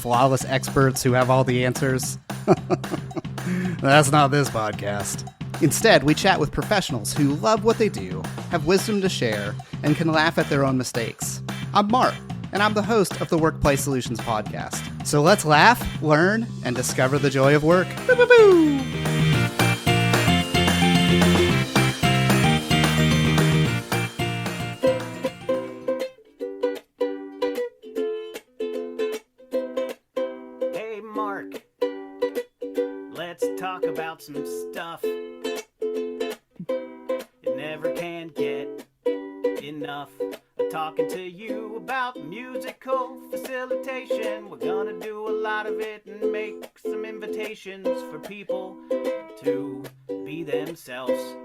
flawless experts who have all the answers. That's not this podcast. Instead, we chat with professionals who love what they do, have wisdom to share, and can laugh at their own mistakes. I'm Mark, and I'm the host of the WorkPlay Solutions podcast. So let's laugh, learn, and discover the joy of work. Boo, boo, boo. Hey, Mark. Let's talk about some stuff. It never can get enough of talking to you about musical facilitation. We're gonna do a lot of it and make some invitations for people to be themselves.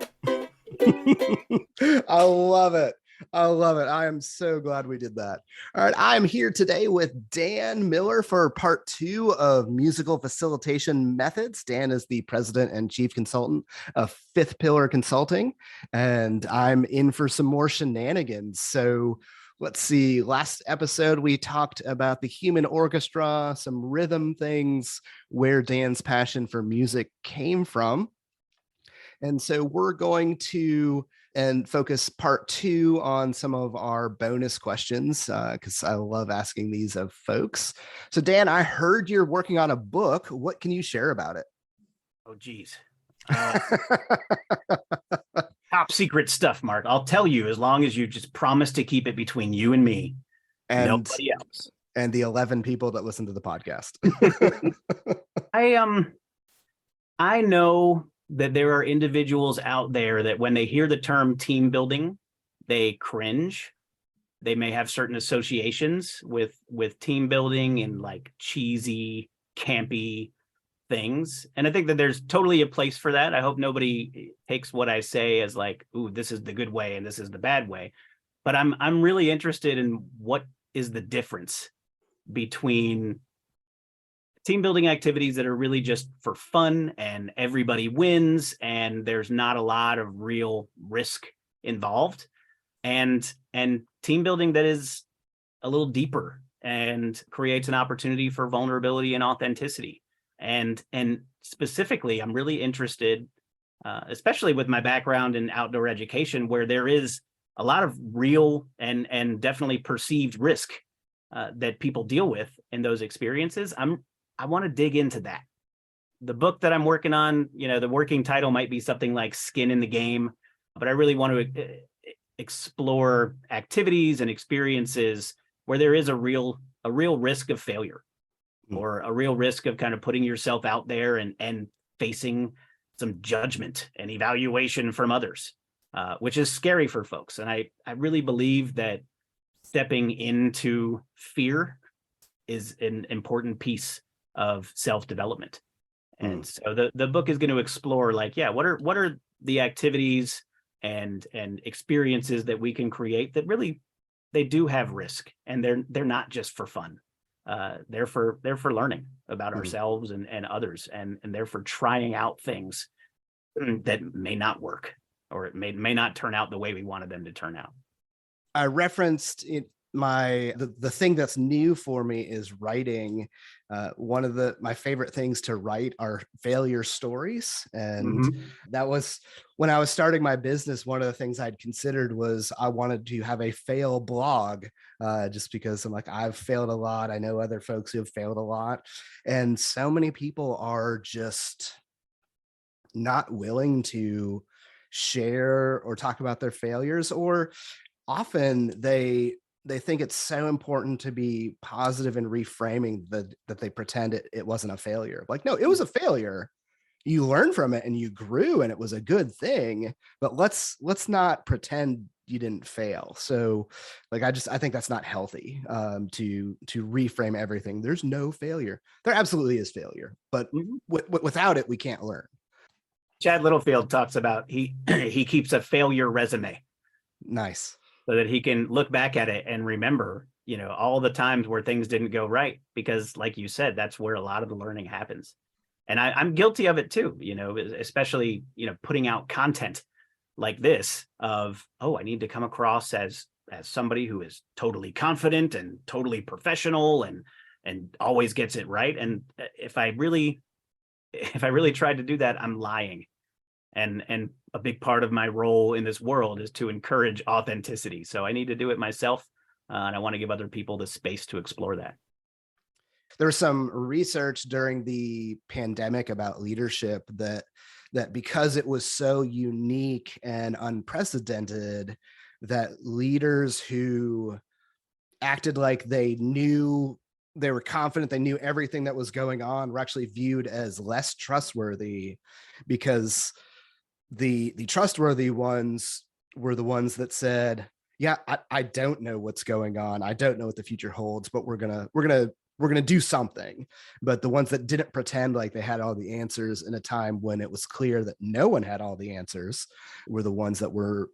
I love it. I love it. I am so glad we did that. All right. I'm here today with Dan Miller for part 2 of musical facilitation methods. Dan is the president and chief consultant of Fifth Pillar Consulting, and I'm in for some more shenanigans. So let's see. Last episode, we talked about the human orchestra, some rhythm things, where Dan's passion for music came from. And so we're going to focus part 2 on some of our bonus questions because I love asking these of folks. So Dan, I heard you're working on a book. What can you share about it? Oh, geez. Top secret stuff, Mark. I'll tell you as long as you just promise to keep it between you and me. And nobody else. And the 11 people that listen to the podcast. I know that there are individuals out there that when they hear the term team building, they cringe. They may have certain associations with team building and like cheesy, campy things. And I think that there's totally a place for that. I hope nobody takes what I say as like, ooh, this is the good way and this is the bad way. But I'm really interested in what is the difference between team building activities that are really just for fun and everybody wins and there's not a lot of real risk involved, and team building that is a little deeper and creates an opportunity for vulnerability and authenticity. And specifically, I'm really interested, especially with my background in outdoor education, where there is a lot of real and definitely perceived risk that people deal with in those experiences. I want to dig into that. The book that I'm working on, the working title might be something like Skin in the Game, but I really want to explore activities and experiences where there is a real risk of failure or a real risk of kind of putting yourself out there and facing some judgment and evaluation from others, which is scary for folks. And I really believe that stepping into fear is an important piece of self-development. And so the book is going to explore like, what are the activities and experiences that we can create that really they do have risk, and they're not just for fun. They're for learning about ourselves and others, and they're for trying out things that may not work, or it may not turn out the way we wanted them to turn out. I referenced it. The thing that's new for me is writing. One of my favorite things to write are failure stories. And that was when I was starting my business. One of the things I'd considered was I wanted to have a fail blog, just because I'm like, I've failed a lot. I know other folks who have failed a lot. And so many people are just not willing to share or talk about their failures, or often they think it's so important to be positive and reframing that they pretend it wasn't a failure. Like, no, it was a failure. You learned from it and you grew and it was a good thing, but let's not pretend you didn't fail. So like, I think that's not healthy, to reframe everything. There's no failure. There absolutely is failure, but without it, we can't learn. Chad Littlefield talks about he keeps a failure resume. Nice. So that he can look back at it and remember, all the times where things didn't go right, because like you said, that's where a lot of the learning happens. And I'm guilty of it too, especially, putting out content like this of, I need to come across as somebody who is totally confident and totally professional and and always gets it right. And if I really tried to do that, I'm lying. And a big part of my role in this world is to encourage authenticity. So I need to do it myself. And I want to give other people the space to explore that. There was some research during the pandemic about leadership that because it was so unique and unprecedented, that leaders who acted like they were confident, they knew everything that was going on, were actually viewed as less trustworthy, because the trustworthy ones were the ones that said, yeah, I don't know what's going on. I don't know what the future holds, but we're gonna do something. But the ones that didn't pretend like they had all the answers in a time when it was clear that no one had all the answers were the ones that were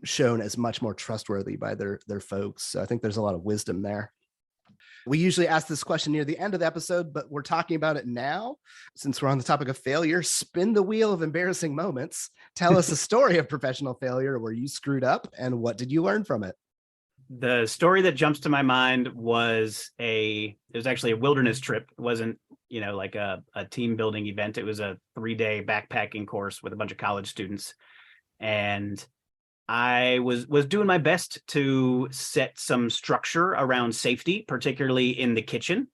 shown as much more trustworthy by their folks. So I think there's a lot of wisdom there. We usually ask this question near the end of the episode, but we're talking about it now. Since we're on the topic of failure, spin the wheel of embarrassing moments. Tell us a story of professional failure where you screwed up, and what did you learn from it? The story that jumps to my mind was it was actually a wilderness trip. It wasn't, like a team building event. It was a 3-day backpacking course with a bunch of college students. And I was doing my best to set some structure around safety, particularly in the kitchen,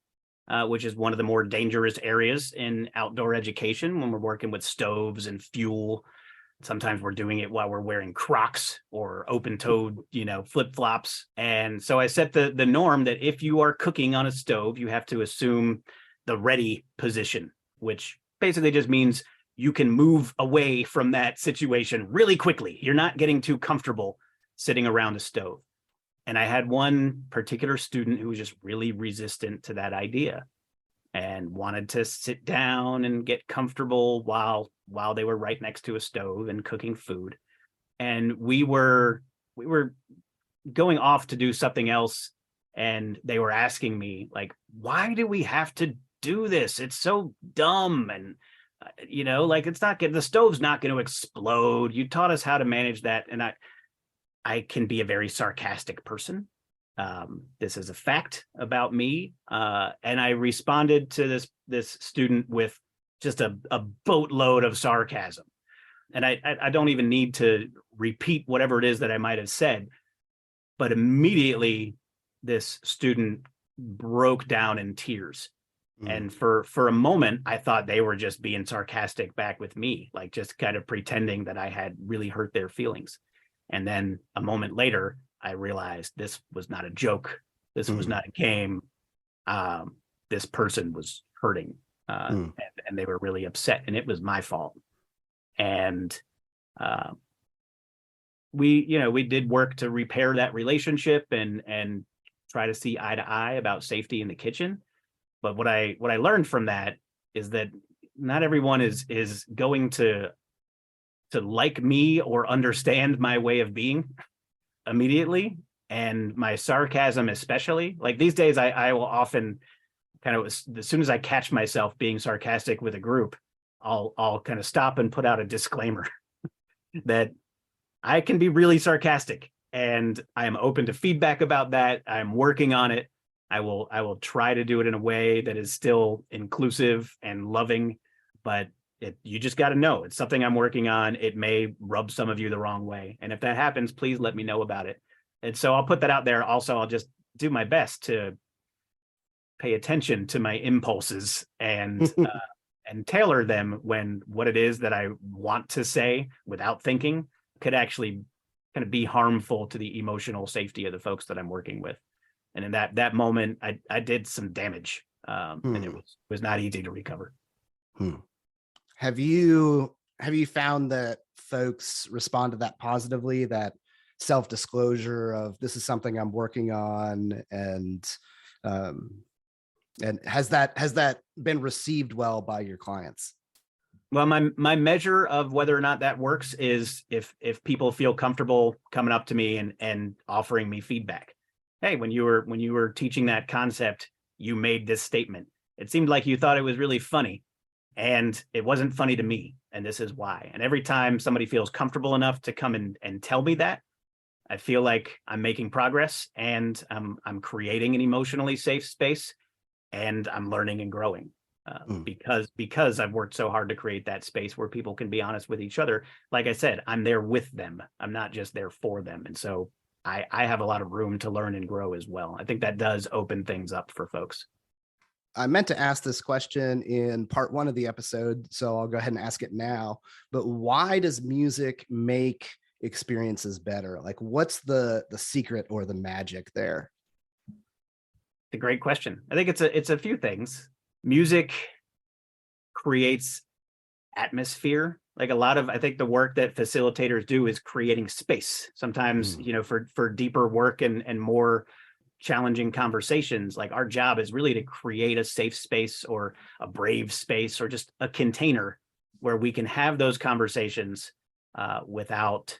which is one of the more dangerous areas in outdoor education when we're working with stoves and fuel. Sometimes we're doing it while we're wearing Crocs or open-toed, flip-flops. And so I set the norm that if you are cooking on a stove, you have to assume the ready position, which basically just means you can move away from that situation really quickly. You're not getting too comfortable sitting around a stove. And I had one particular student who was just really resistant to that idea and wanted to sit down and get comfortable while they were right next to a stove and cooking food. And we were going off to do something else, and they were asking me, like, why do we have to do this? It's so dumb. And it's not the stove's not going to explode. You taught us how to manage that. And I can be a very sarcastic person. This is a fact about me. And I responded to this student with just a boatload of sarcasm. And I don't even need to repeat whatever it is that I might have said, but immediately this student broke down in tears. And for a moment, I thought they were just being sarcastic back with me, like just kind of pretending that I had really hurt their feelings. And then a moment later, I realized this was not a joke. This was not a game. This person was hurting, and they were really upset, and it was my fault. And we did work to repair that relationship and try to see eye to eye about safety in the kitchen. But what I learned from that is that not everyone is going to like me or understand my way of being immediately, and my sarcasm especially. Like these days, I will often kind of, as soon as I catch myself being sarcastic with a group, I'll kind of stop and put out a disclaimer that I can be really sarcastic, and I am open to feedback about that. I'm working on it. I will try to do it in a way that is still inclusive and loving, but you just got to know it's something I'm working on. It may rub some of you the wrong way. And if that happens, please let me know about it. And so I'll put that out there. Also, I'll just do my best to pay attention to my impulses and tailor them when what it is that I want to say without thinking could actually kind of be harmful to the emotional safety of the folks that I'm working with. And in that moment, I did some damage, and it was not easy to recover. Have you found that folks respond to that positively, that self-disclosure of this is something I'm working on, and has that been received well by your clients? Well, my measure of whether or not that works is if people feel comfortable coming up to me and offering me feedback. Hey, when you were teaching that concept, you made this statement. It seemed like you thought it was really funny, and it wasn't funny to me, and this is why. And every time somebody feels comfortable enough to come and tell me that, I feel like I'm making progress, and I'm creating an emotionally safe space. and I'm learning and growing. Because I've worked so hard to create that space where people can be honest with each other. Like I said, I'm there with them. I'm not just there for them. And so I have a lot of room to learn and grow as well. I think that does open things up for folks. I meant to ask this question in part 1 of the episode, so I'll go ahead and ask it now. But why does music make experiences better? Like, what's the secret or the magic there? It's a great question. I think it's a few things. Music creates atmosphere. Like a lot of, I think the work that facilitators do is creating space. Sometimes, for deeper work and more challenging conversations, like our job is really to create a safe space or a brave space or just a container where we can have those conversations without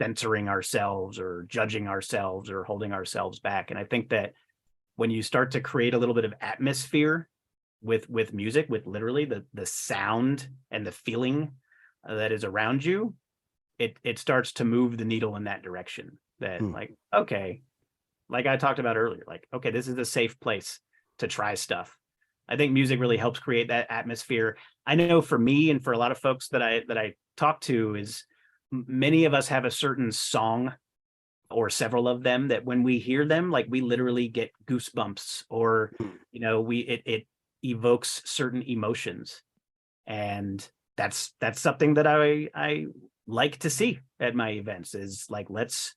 censoring ourselves or judging ourselves or holding ourselves back. And I think that when you start to create a little bit of atmosphere with music, with literally the sound and the feeling that is around you, it starts to move the needle in that direction. That like, okay, like I talked about earlier, like, okay, this is a safe place to try stuff. I think music really helps create that atmosphere. I know for me and for a lot of folks that I talk to is many of us have a certain song or several of them that when we hear them, like we literally get goosebumps or, it evokes certain emotions. And that's something that I like to see at my events is like, let's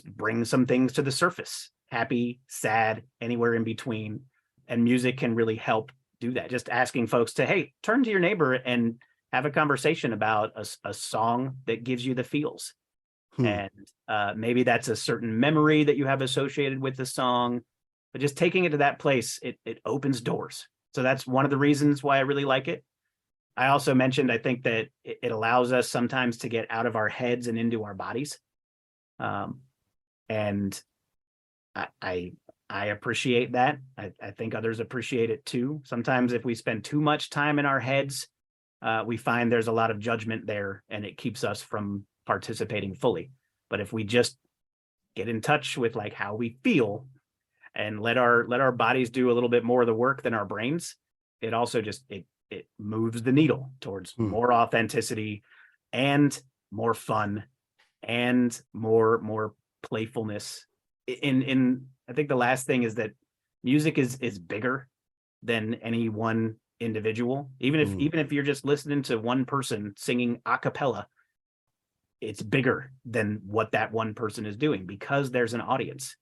bring some things to the surface, happy, sad, anywhere in between. And music can really help do that. Just asking folks to, hey, turn to your neighbor and have a conversation about a song that gives you the feels. And maybe that's a certain memory that you have associated with the song, but just taking it to that place, it opens doors. So that's one of the reasons why I really like it. I also mentioned, I think that it allows us sometimes to get out of our heads and into our bodies. And I appreciate that. I think others appreciate it too. Sometimes if we spend too much time in our heads, we find there's a lot of judgment there and it keeps us from participating fully. But if we just get in touch with like how we feel and let our bodies do a little bit more of the work than our brains, it also just it moves the needle towards more authenticity and more fun and more playfulness. In I think the last thing is that music is bigger than any one individual. Even if you're just listening to one person singing a cappella, it's bigger than what that one person is doing because there's an audience.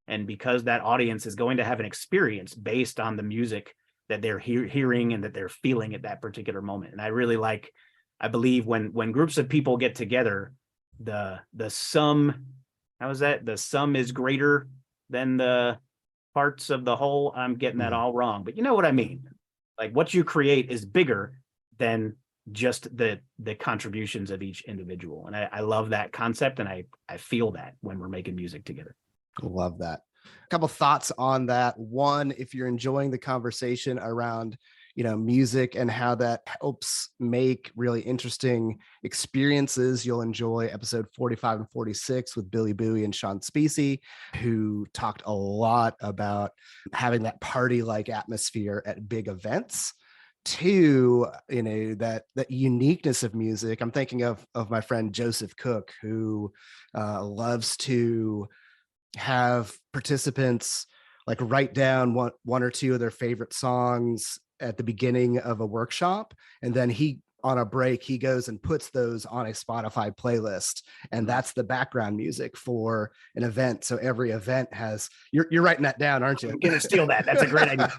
And because that audience is going to have an experience based on the music that they're hearing and that they're feeling at that particular moment. And I believe when groups of people get together, the sum, the sum is greater than the parts of the whole. I'm getting that all wrong, but you know what I mean? Like what you create is bigger than just the contributions of each individual. And I love that concept. And I feel that when we're making music together. Love that. A couple thoughts on that. One, if you're enjoying the conversation around, music and how that helps make really interesting experiences, you'll enjoy episode 45 and 46 with Billy Boughey and Specie, who talked a lot about having that party-like atmosphere at big events. Two, that uniqueness of music. I'm thinking of my friend Joseph Cook, who loves to have participants like write down one or two of their favorite songs at the beginning of a workshop, and then on a break he goes and puts those on a Spotify playlist, and that's the background music for an event. So every event has you're writing that down, aren't you? I'm gonna steal that. That's a great idea.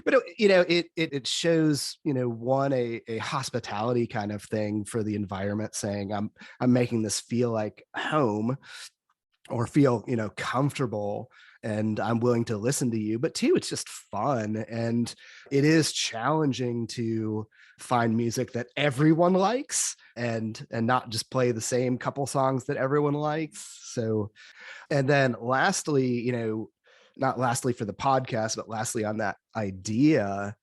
But it shows a hospitality kind of thing for the environment, saying I'm making this feel like home or feel comfortable, and I'm willing to listen to you. But two, it's just fun, and it is challenging to find music that everyone likes and not just play the same couple songs that everyone likes. So, and then lastly, not lastly for the podcast, but lastly on that idea,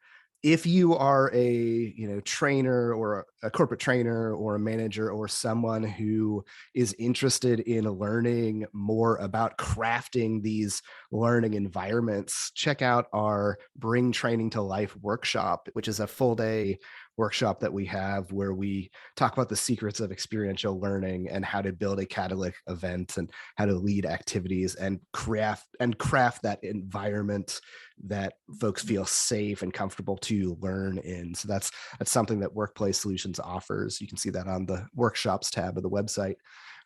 if you are a trainer or a corporate trainer or a manager or someone who is interested in learning more about crafting these learning environments, check out our Bring Training to Life workshop, which is a full day workshop that we have where we talk about the secrets of experiential learning and how to build a catalytic event and how to lead activities and craft that environment that folks feel safe and comfortable to learn in. So that's something that WorkPlay Solutions offers. You can see that on the workshops tab of the website.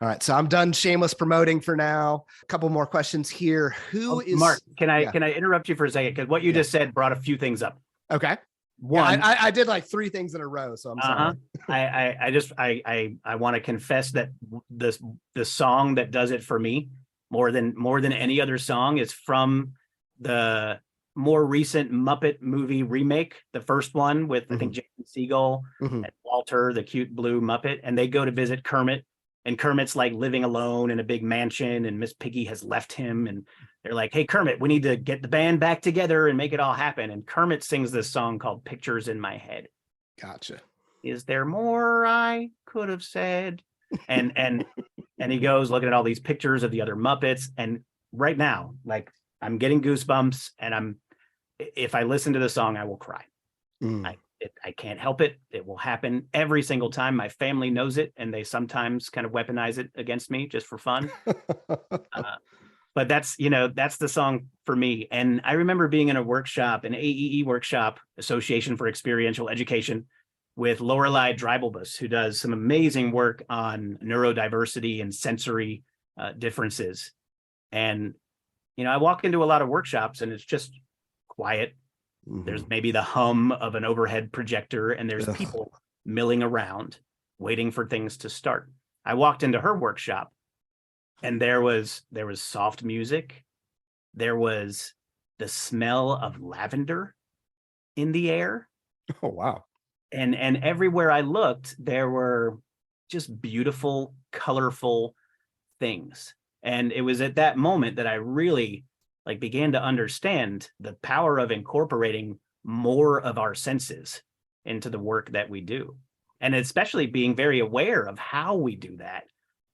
All right, so I'm done shameless promoting for now. A couple more questions here. Mark, can I interrupt you for a second? Because what you just said brought a few things up. Okay. One, yeah, I did like 3 things in a row, so I'm sorry. I want to confess that the song that does it for me more than any other song is from the more recent Muppet movie remake, the first one with I think Jason Segel and Walter, the cute blue Muppet, and they go to visit Kermit, and Kermit's like living alone in a big mansion, and Miss Piggy has left him, and they're like, "Hey Kermit, we need to get the band back together and make it all happen." And Kermit sings this song called "Pictures in My Head." Gotcha. Is there more I could have said? And he goes looking at all these pictures of the other Muppets, and right now, like, I'm getting goosebumps, and if I listen to the song, I will cry. I can't help it. It will happen every single time. My family knows it, and they sometimes kind of weaponize it against me just for fun. But that's the song for me. And I remember being in a workshop, an AEE workshop, Association for Experiential Education, with Lorilei Dreibelbis, who does some amazing work on neurodiversity and sensory differences. And, I walk into a lot of workshops and it's just quiet. There's maybe the hum of an overhead projector, and there's people milling around waiting for things to start. I walked into her workshop, and there was soft music. There was the smell of lavender in the air. Oh, wow. And everywhere I looked, there were just beautiful, colorful things. And it was at that moment that I really began to understand the power of incorporating more of our senses into the work that we do. And especially being very aware of how we do that,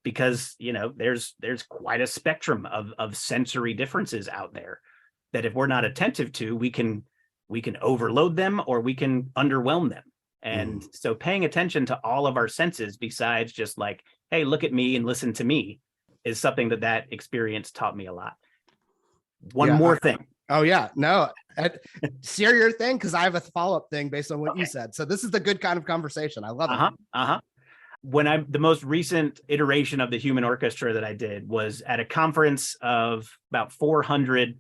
because, there's quite a spectrum of sensory differences out there that if we're not attentive to, we can overload them or we can underwhelm them. And so paying attention to all of our senses besides just like, hey, look at me and listen to me, is something that experience taught me a lot. One more thing. Oh yeah, no, share your thing, because I have a follow-up thing based on what you said. So this is the good kind of conversation. I love it. When the most recent iteration of the Human Orchestra that I did was at a conference of about 400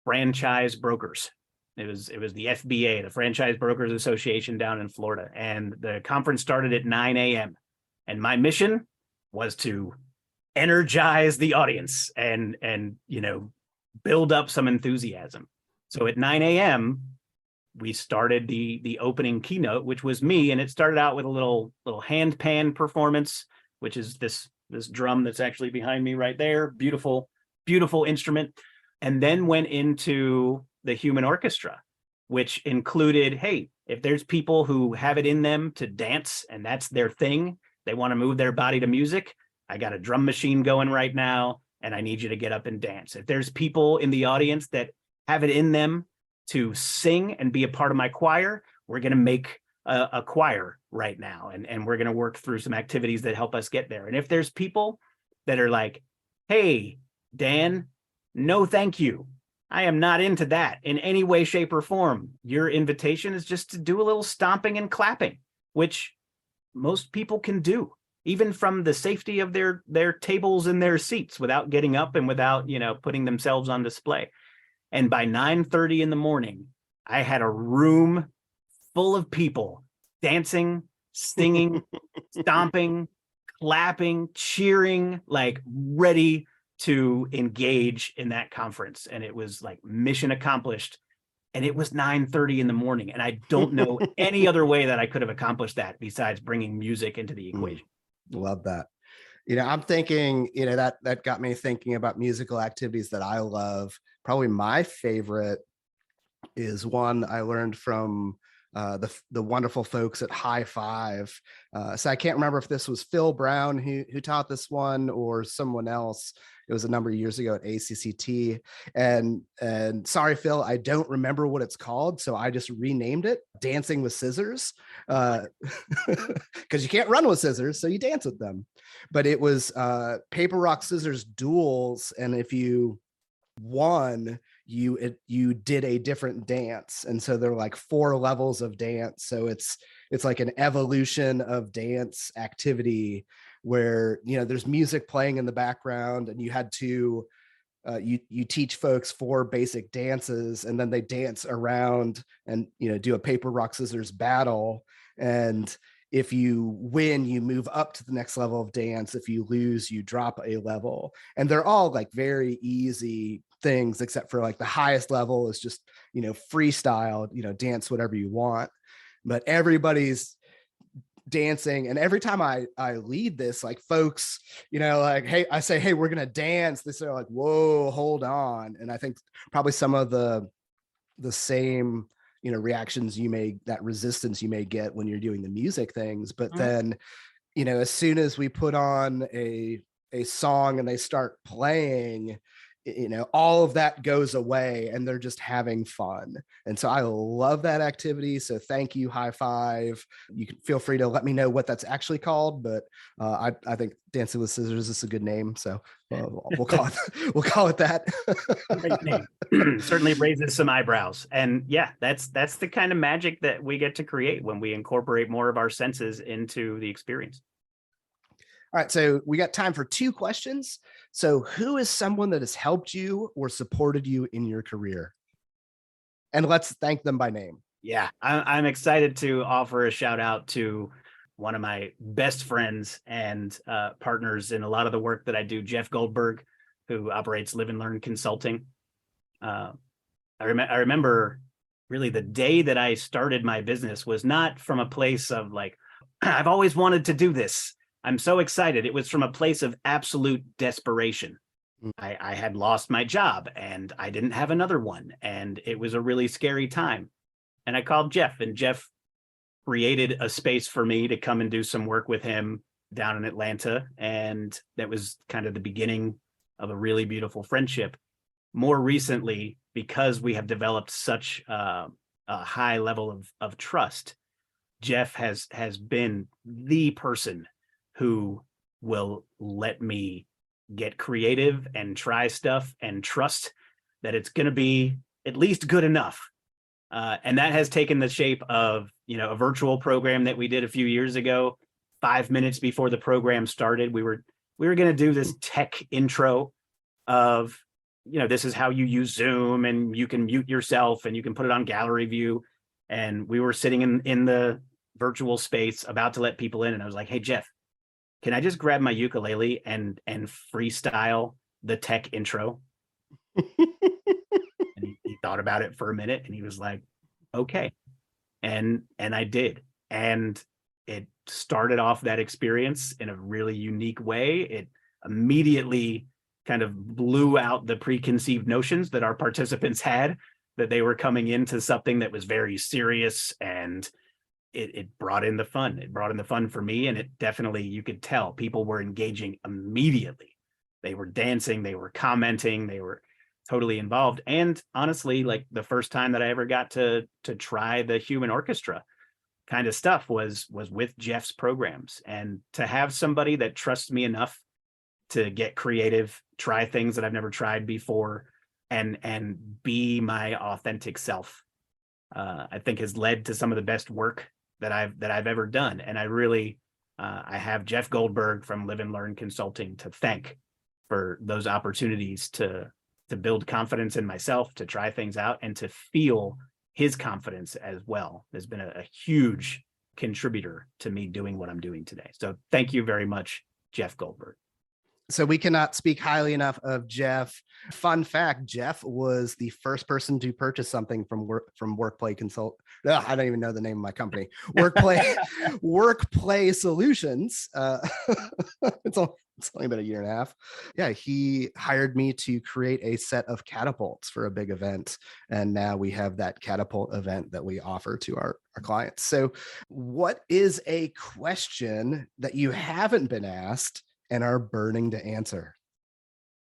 franchise brokers. It was the FBA, the Franchise Brokers Association down in Florida. And the conference started at 9 a.m. And my mission was to energize the audience and build up some enthusiasm. So at 9 a.m., we started the opening keynote, which was me. And it started out with a little hand pan performance, which is this drum that's actually behind me right there. Beautiful, beautiful instrument. And then went into the Human Orchestra, which included, hey, if there's people who have it in them to dance and that's their thing, they want to move their body to music, I got a drum machine going right now, and I need you to get up and dance. If there's people in the audience that have it in them to sing and be a part of my choir, we're going to make a choir right now, and we're going to work through some activities that help us get there. And if there's people that are like, hey, Dan, no thank you, I am not into that in any way, shape, or form. Your invitation is just to do a little stomping and clapping, which most people can do, even from the safety of their tables and their seats, without getting up and without, putting themselves on display. And by 9:30 in the morning, I had a room full of people dancing, singing, stomping, clapping, cheering, like ready to engage in that conference. And it was like mission accomplished. And it was 9:30 in the morning. And I don't know any other way that I could have accomplished that besides bringing music into the equation. Love that. I'm thinking, that got me thinking about musical activities that I love. Probably my favorite is one I learned from the wonderful folks at High Five. So I can't remember if this was Phil Brown who taught this one or someone else. It was a number of years ago at ACCT. And sorry, Phil, I don't remember what it's called, so I just renamed it Dancing with Scissors, because you can't run with scissors, so you dance with them. But it was paper, rock, scissors duels, and if you won, you did a different dance. And so there were like 4 levels of dance. So it's like an evolution of dance activity where, you know, there's music playing in the background, and you had to you teach folks 4 basic dances, and then they dance around and, you know, do a paper, rock, scissors battle. And if you win, you move up to the next level of dance. If you lose, you drop a level. And they're all like very easy things, except for like the highest level is just, you know, freestyle, you know, dance whatever you want. But everybody's dancing. And every time I lead this, like folks, you know, like, hey, I say, hey, we're going to dance. They say like, whoa, hold on. And I think probably some of the same, you know, reactions that resistance you may get when you're doing the music things. But then, you know, as soon as we put on a song and they start playing, you know, all of that goes away and they're just having fun. And so I love that activity. So thank you, High Five. You can feel free to let me know what that's actually called, but I think Dancing with Scissors is a good name. So we'll call it that. Great name. Certainly raises some eyebrows. And yeah, that's the kind of magic that we get to create when we incorporate more of our senses into the experience. All right, so we got time for 2 questions. So who is someone that has helped you or supported you in your career? And let's thank them by name. Yeah, I'm excited to offer a shout out to one of my best friends and partners in a lot of the work that I do, Jeff Goldberg, who operates Live and Learn Consulting. I remember really the day that I started my business was not from a place of like, I've always wanted to do this. I'm so excited. It was from a place of absolute desperation. I had lost my job and I didn't have another one. And it was a really scary time. And I called Jeff, and Jeff created a space for me to come and do some work with him down in Atlanta. And that was kind of the beginning of a really beautiful friendship. More recently, because we have developed such a high level of trust, Jeff has been the person who will let me get creative and try stuff and trust that it's going to be at least good enough. And that has taken the shape of, you know, a virtual program that we did a few years ago. 5 minutes before the program started, we were going to do this tech intro of, you know, this is how you use Zoom, and you can mute yourself and you can put it on gallery view. And we were sitting in the virtual space about to let people in. And I was like, hey, Jeff, can I just grab my ukulele and freestyle the tech intro? And he thought about it for a minute and he was like, okay. And I did. And it started off that experience in a really unique way. It immediately kind of blew out the preconceived notions that our participants had, that they were coming into something that was very serious, and it brought in the fun. It brought in the fun for me, and it definitely, you could tell people were engaging immediately. They were dancing, they were commenting, they were totally involved. And honestly, like the first time that I ever got to try the human orchestra kind of stuff was with Jeff's programs. And to have somebody that trusts me enough to get creative, try things that I've never tried before, and be my authentic self, I think has led to some of the best work that I've ever done. And I really, I have Jeff Goldberg from Live and Learn Consulting to thank for those opportunities to build confidence in myself, to try things out, and to feel his confidence as well. Has been a huge contributor to me doing what I'm doing today. So thank you very much, Jeff Goldberg. So we cannot speak highly enough of Jeff. Fun fact, Jeff was the first person to purchase something from WorkPlay Consult. I don't even know the name of my company. WorkPlay Solutions. It's only been a year and a half. Yeah, he hired me to create a set of catapults for a big event. And now we have that catapult event that we offer to our clients. So what is a question that you haven't been asked and are burning to answer?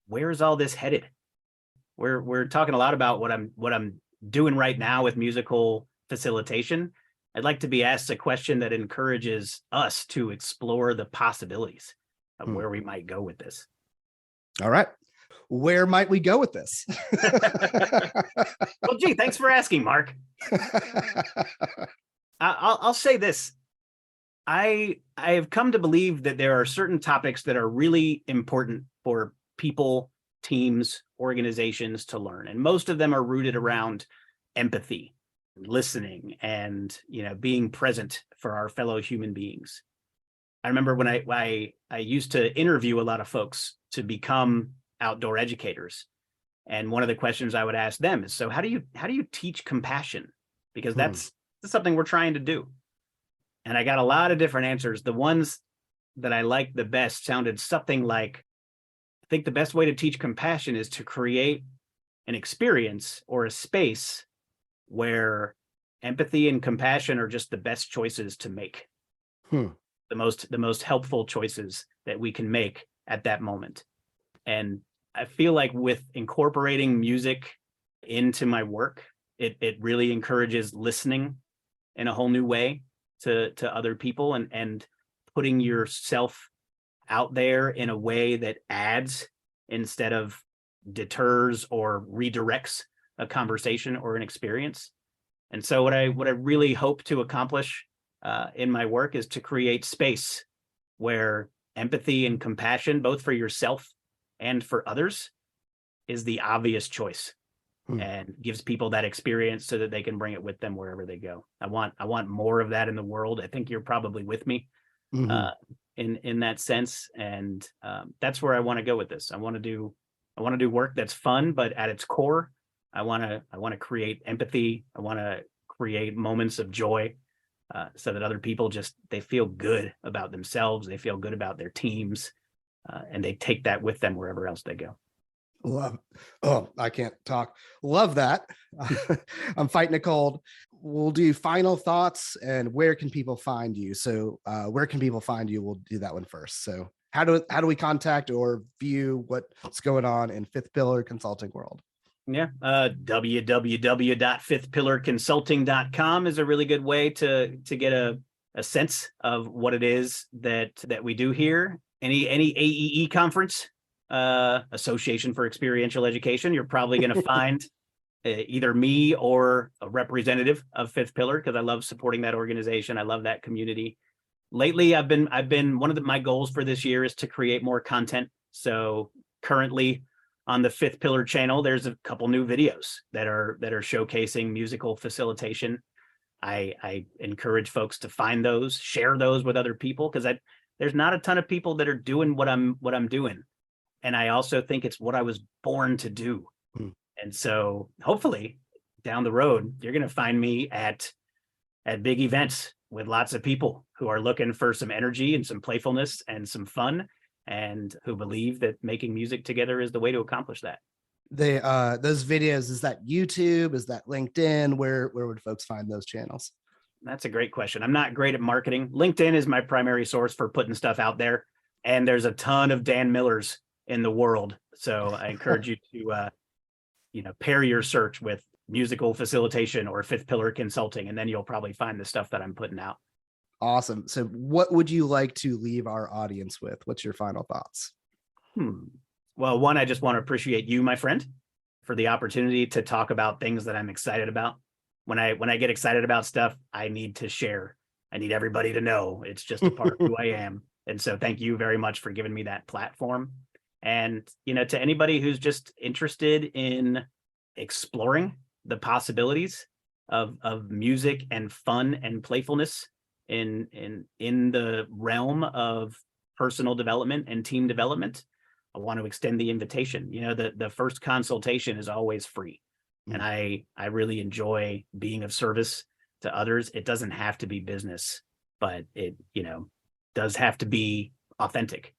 Where's all this headed? We're talking a lot about what I'm doing right now with musical facilitation. I'd like to be asked a question that encourages us to explore the possibilities of where we might go with this. All right. Where might we go with this? Well, gee, thanks for asking, Mark. I'll say this. I have come to believe that there are certain topics that are really important for people, teams, organizations to learn. And most of them are rooted around empathy, listening, and being present for our fellow human beings. I remember when I used to interview a lot of folks to become outdoor educators. And one of the questions I would ask them is, so how do you teach compassion? Because that's something we're trying to do. And I got a lot of different answers. The ones that I liked the best sounded something like, I think the best way to teach compassion is to create an experience or a space where empathy and compassion are just the best choices to make. The most helpful choices that we can make at that moment. And I feel like with incorporating music into my work, it really encourages listening in a whole new way to other people, and putting yourself out there in a way that adds instead of deters or redirects a conversation or an experience. And so what I really hope to accomplish in my work is to create space where empathy and compassion, both for yourself and for others, is the obvious choice and gives people that experience so that they can bring it with them wherever they go. I want more of that in the world. I think you're probably with me in that sense. And that's where I want to go with this. I want to do work that's fun, but at its core, I want to create empathy. I want to create moments of joy so that other people they feel good about themselves. They feel good about their teams, and they take that with them wherever else they go. I can't talk. Love that. I'm fighting a cold. We'll do final thoughts and where can people find you? So where can people find you? We'll do that one first. So how do we contact or view what's going on in Fifth Pillar Consulting world? Yeah. www.fifthpillarconsulting.com is a really good way to get a sense of what it is that we do here. Any AEE conference, Association for Experiential Education, you're probably going to find either me or a representative of Fifth Pillar, because I love supporting that organization. I love that community. Lately, I've been one of my goals for this year is to create more content. So currently on the Fifth Pillar channel, there's a couple new videos that are showcasing musical facilitation. I encourage folks to find those, share those with other people, because there's not a ton of people that are doing what I'm doing. And I also think it's what I was born to do. And so hopefully down the road, you're going to find me at big events with lots of people who are looking for some energy and some playfulness and some fun, and who believe that making music together is the way to accomplish that. Those videos, is that YouTube? Is that LinkedIn? Where would folks find those channels? That's a great question. I'm not great at marketing. LinkedIn is my primary source for putting stuff out there. And there's a ton of Dan Millers in the world. So I encourage you to, pair your search with musical facilitation or Fifth Pillar Consulting, and then you'll probably find the stuff that I'm putting out. Awesome. So what would you like to leave our audience with? What's your final thoughts? Well, one, I just want to appreciate you, my friend, for the opportunity to talk about things that I'm excited about. When I get excited about stuff, I need to share. I need everybody to know it's just a part of who I am. And so thank you very much for giving me that platform. And, to anybody who's just interested in exploring the possibilities of music and fun and playfulness in the realm of personal development and team development, I want to extend the invitation. The first consultation is always free. And I really enjoy being of service to others. It doesn't have to be business, but it, does have to be authentic.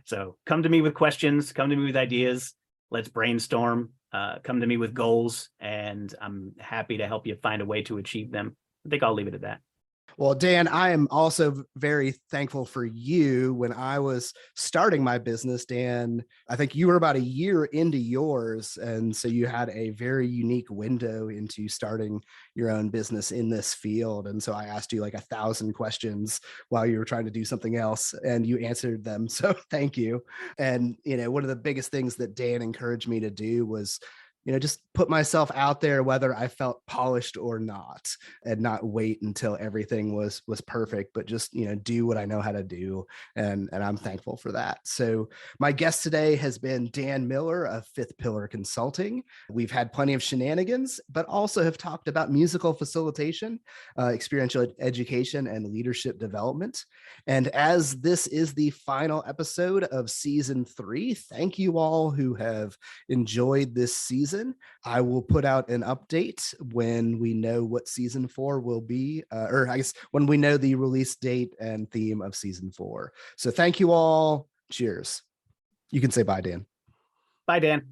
So come to me with questions, come to me with ideas. Let's brainstorm, come to me with goals, and I'm happy to help you find a way to achieve them. I think I'll leave it at that. Well, Dan, I am also very thankful for you. When I was starting my business, Dan, I think you were about a year into yours. And so you had a very unique window into starting your own business in this field. And so I asked you like 1,000 questions while you were trying to do something else, and you answered them. So thank you. And, one of the biggest things that Dan encouraged me to do was just put myself out there, whether I felt polished or not, and not wait until everything was perfect, but just, do what I know how to do. And I'm thankful for that. So my guest today has been Dan Miller of Fifth Pillar Consulting. We've had plenty of shenanigans, but also have talked about musical facilitation, experiential education, and leadership development. And as this is the final episode of season 3, thank you all who have enjoyed this season. I will put out an update when we know what season 4 will be, or I guess when we know the release date and theme of season 4. So thank you all. Cheers. You can say bye, Dan. Bye, Dan.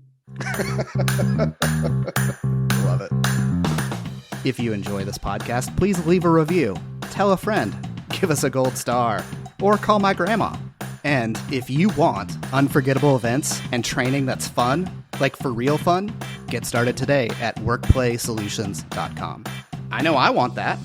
Love it. If you enjoy this podcast, please leave a review, tell a friend, give us a gold star, or call my grandma. And if you want unforgettable events and training that's fun, like for real fun, get started today at WorkPlaySolutions.com. I know I want that.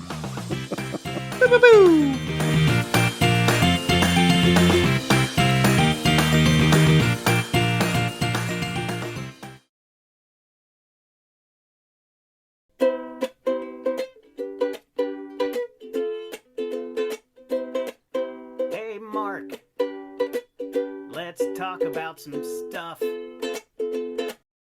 Hey, Mark. Let's talk about some stuff.